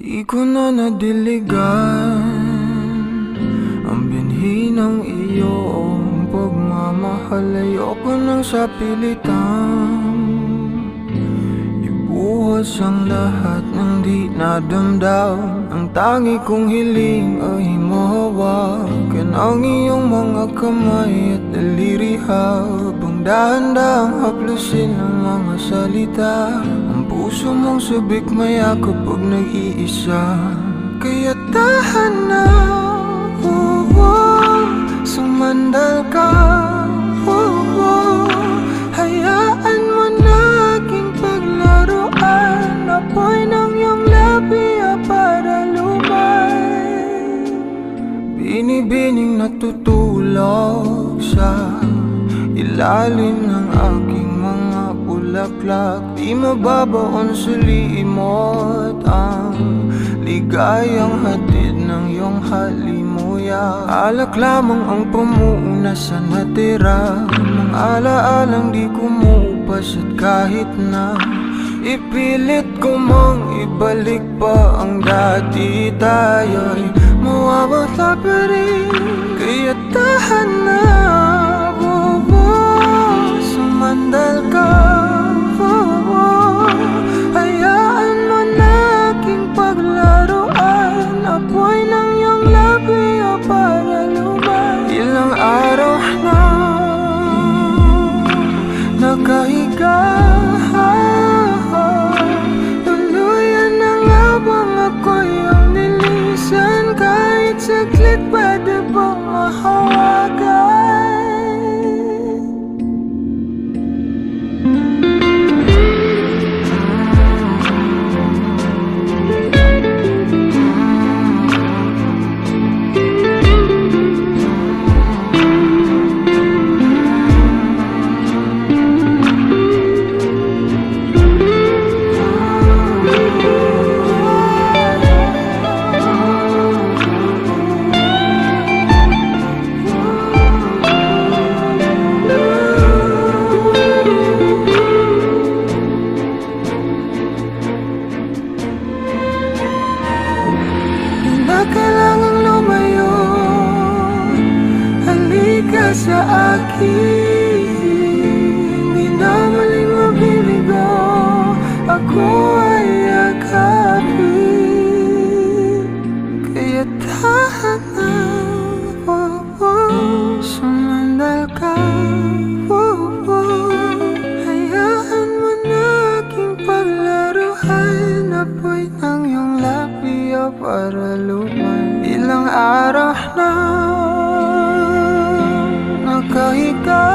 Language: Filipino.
Di ko na nadiligan ang binhi ng iyong pagmamahal. Ayoko nang sa pilitan ibuhos ang lahat ng di nadamdam. Ang tangi kong hiling ay mahawakan ang iyong mga kamay at daliri, habang dahan-dahang haplusin ang mga salita. Ang puso mong sabik mayakap pag nag-iisa, kaya tahan na, sumandal ka, hayaan mo na aking paglaruan. Apoy ng iyong labi para lumay, binibining natutulog sa ilalim ng aking mga bulaklak. Di mababaon sa limot ang ligayang hatid ng iyong halimuyak. Alak lamang ang pamuuna sa natira, mga alaalang di kumupas. At kahit na ipilit ko mang ibalik pa ang dati, tayo'y mawawala pa rin. Kaya tahan na, sumandal ka, hayaan mo na aking paglaruan. Apoy ng iyong labi para lumay. Ilang araw na nakahiga, tuluyan na nga bang ako'y ang nilisan? Kahit saglit pwede bang mahawagan? Kailangang lumayo, halika sa akin. Hindi na maling mabiligo, ako ay yakapin. Kaya tahan na, sumandal ka, hayaan mo na aking paglaruan. Apoy ng iyong labi para lumay. Ilang araw na nakahiga,